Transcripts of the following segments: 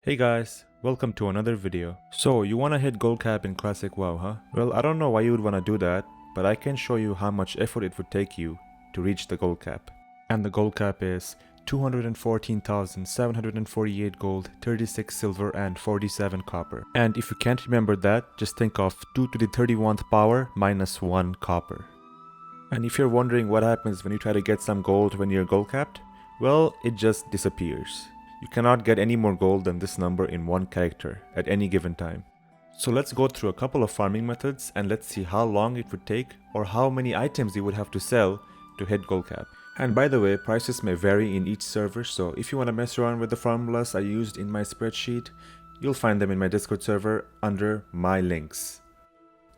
Hey guys, welcome to another video. So you wanna hit gold cap in classic WoW, huh? Well, I don't know why you would wanna do that, but I can show you how much effort it would take you to reach the gold cap. And the gold cap is 214,748 gold, 36 silver and 47 copper. And if you can't remember that, just think of 2 to the 31th power minus 1 copper. And if you're wondering what happens when you try to get some gold when you're gold capped, well, it just disappears. You cannot get any more gold than this number in one character at any given time. So let's go through a couple of farming methods and let's see how long it would take or how many items you would have to sell to hit gold cap. And by the way, prices may vary in each server, so if you want to mess around with the formulas I used in my spreadsheet, you'll find them in my Discord server under my links.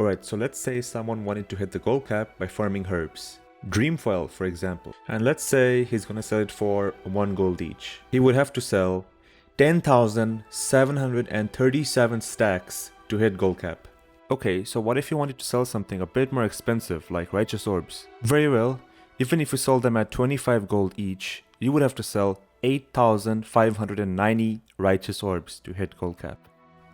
Alright, so let's say someone wanted to hit the gold cap by farming herbs. Dreamfoil, for example, and let's say he's gonna sell it for 1 gold each. He would have to sell 10,737 stacks to hit gold cap. Okay, so what if you wanted to sell something a bit more expensive like righteous orbs? Very well, even if you sold them at 25 gold each, you would have to sell 8,590 righteous orbs to hit gold cap.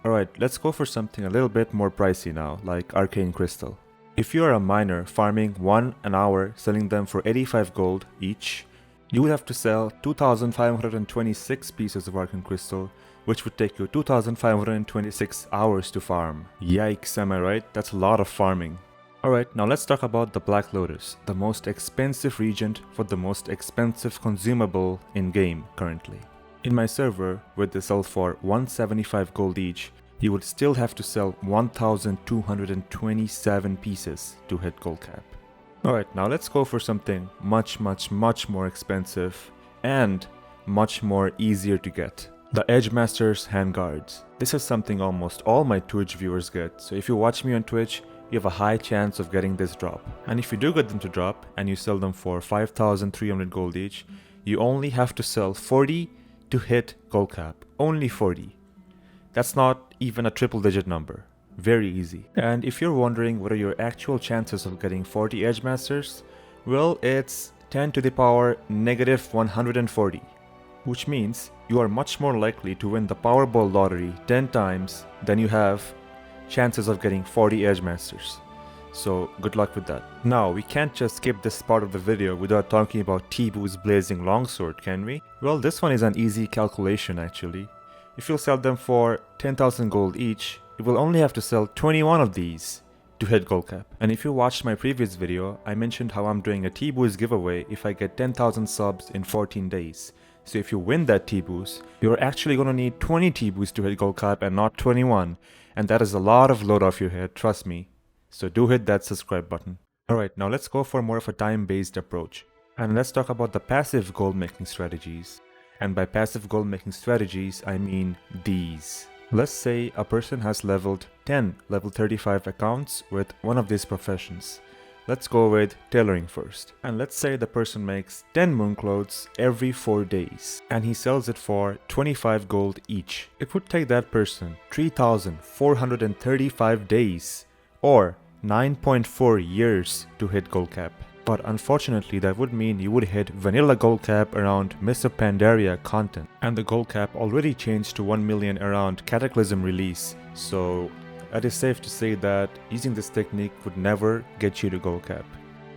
Alright, let's go for something a little bit more pricey now, like arcane crystal. If you are a miner farming 1 an hour, selling them for 85 gold each, you would have to sell 2,526 pieces of arcane crystal, which would take you 2,526 hours to farm. Yikes, am I right? That's a lot of farming. Alright, now let's talk about the Black Lotus, the most expensive regent for the most expensive consumable in game currently. In my server, where they sell for 175 gold each, you would still have to sell 1,227 pieces to hit gold cap. Alright, now let's go for something much more expensive and much more easier to get. The EDGEMASTERS handguards. This is something almost all my Twitch viewers get, so if you watch me on Twitch, you have a high chance of getting this drop. And if you do get them to drop and you sell them for 5,300 gold each, you only have to sell 40 to hit gold cap. Only 40. That's not even a triple digit number. Very easy. And if you're wondering what are your actual chances of getting 40 EDGEMASTERS, well, it's 10 to the power negative 140. Which means you are much more likely to win the Powerball lottery 10 times than you have chances of getting 40 EDGEMASTERs. So good luck with that. Now, we can't just skip this part of the video without talking about T-Boo's Blazing Longsword, can we? Well, this one is an easy calculation actually. If you'll sell them for 10,000 gold each, you will only have to sell 21 of these to hit gold cap. And if you watched my previous video, I mentioned how I'm doing a T-Boost giveaway if I get 10,000 subs in 14 days. So if you win that T-Boost, you're actually gonna need 20 T-Boosts to hit gold cap and not 21. And that is a lot of load off your head, trust me. So do hit that subscribe button. Alright, now let's go for more of a time-based approach. And let's talk about the passive gold making strategies. And by passive gold making strategies, I mean these. Let's say a person has leveled 10 level 35 accounts with one of these professions. Let's go with tailoring first. And let's say the person makes 10 moon clothes every 4 days. And he sells it for 25 gold each. It would take that person 3,435 days or 9.4 years to hit gold cap. But unfortunately, that would mean you would hit vanilla gold cap around Mists of Pandaria content. And the gold cap already changed to 1 million around Cataclysm release. So it is safe to say that using this technique would never get you to gold cap.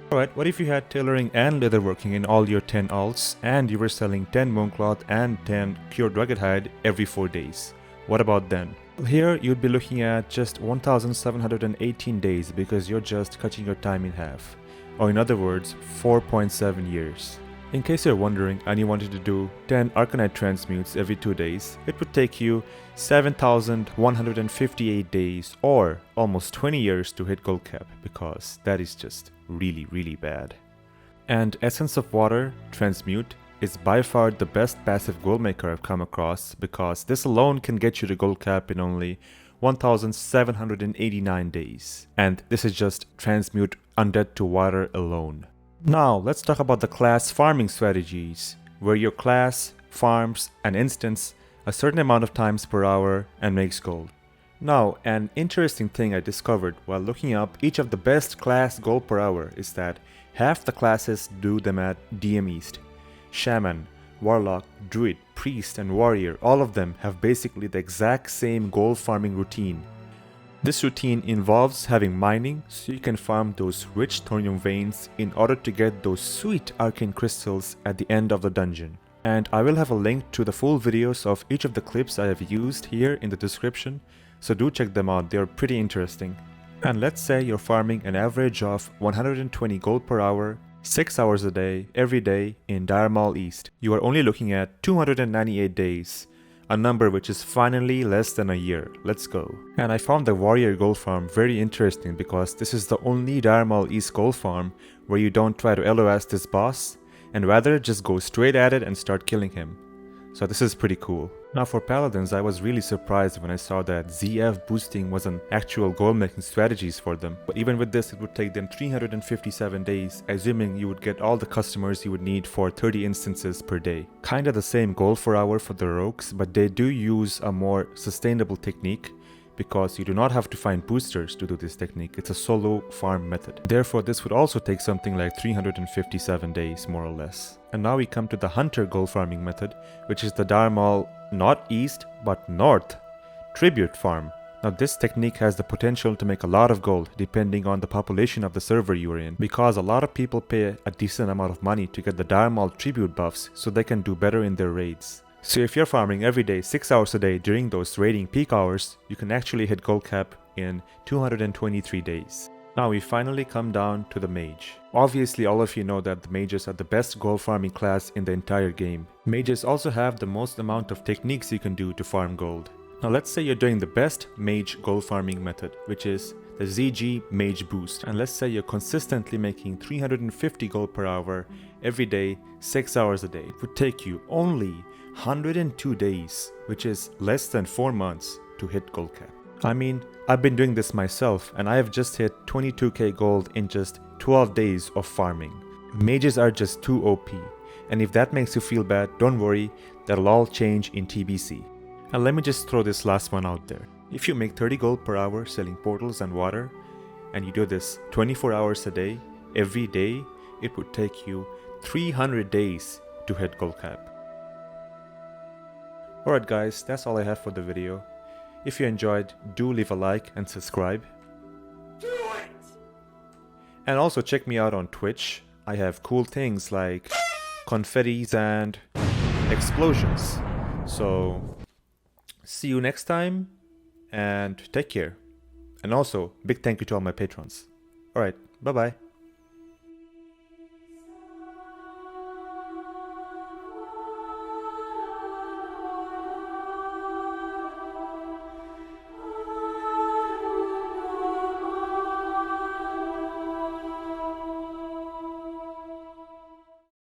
Alright, what if you had tailoring and leatherworking in all your 10 alts and you were selling 10 mooncloth and 10 pure drugged hide every 4 days? What about then? Here you'd be looking at just 1,718 days because you're just cutting your time in half. Or in other words, 4.7 years. In case you're wondering and you wanted to do 10 Arcanite transmutes every 2 days, it would take you 7,158 days or almost 20 years to hit gold cap because that is just really bad. And Essence of Water transmute is by far the best passive gold maker I've come across because this alone can get you to gold cap in only 1,789 days. And this is just transmute undead to water alone. Now let's talk about the class farming strategies, where your class farms an instance a certain amount of times per hour and makes gold. Now, an interesting thing I discovered while looking up each of the best class gold per hour is that half the classes do them at DM East. Shaman, warlock, druid, priest, and warrior, all of them have basically the exact same gold farming routine. This routine involves having mining so you can farm those rich thorium veins in order to get those sweet arcane crystals at the end of the dungeon. And I will have a link to the full videos of each of the clips I have used here in the description, so do check them out, they are pretty interesting. And let's say you're farming an average of 120 gold per hour, 6 hours a day, every day in Dire Maul East. You are only looking at 298 days. A number which is finally less than a year. Let's go. And I found the warrior gold farm very interesting because this is the only Dire Maul East gold farm where you don't try to LOS this boss and rather just go straight at it and start killing him. So this is pretty cool. Now for paladins, I was really surprised when I saw that ZF boosting was an actual goal making strategies for them. But even with this, it would take them 357 days, assuming you would get all the customers you would need for 30 instances per day. Kinda the same goal per hour for the rogues, but they do use a more sustainable technique because you do not have to find boosters to do this technique. It's a solo farm method. Therefore, this would also take something like 357 days, more or less. And now we come to the hunter gold farming method, which is the Dire Maul not east but north tribute farm. Now this technique has the potential to make a lot of gold depending on the population of the server you are in, because a lot of people pay a decent amount of money to get the Dire Maul tribute buffs so they can do better in their raids. So if you're farming every day 6 hours a day during those raiding peak hours, you can actually hit gold cap in 223 days. Now we finally come down to the mage. Obviously all of you know that the mages are the best gold farming class in the entire game. Mages also have the most amount of techniques you can do to farm gold. Now let's say you're doing the best mage gold farming method, which is the ZG mage boost, and let's say you're consistently making 350 gold per hour every day 6 hours a day. It would take you only 102 days, which is less than 4 months to hit gold cap. I mean, I've been doing this myself and I have just hit 22k gold in just 12 days of farming. Mages are just too OP, and if that makes you feel bad, don't worry, that'll all change in TBC. And let me just throw this last one out there. If you make 30 gold per hour selling portals and water, and you do this 24 hours a day, every day, it would take you 300 days to hit gold cap. Alright guys, that's all I have for the video. If you enjoyed, do leave a like and subscribe. Do it! And also check me out on Twitch. I have cool things like confettis and explosions. So, see you next time and take care. And also, big thank you to all my patrons. Alright, bye bye.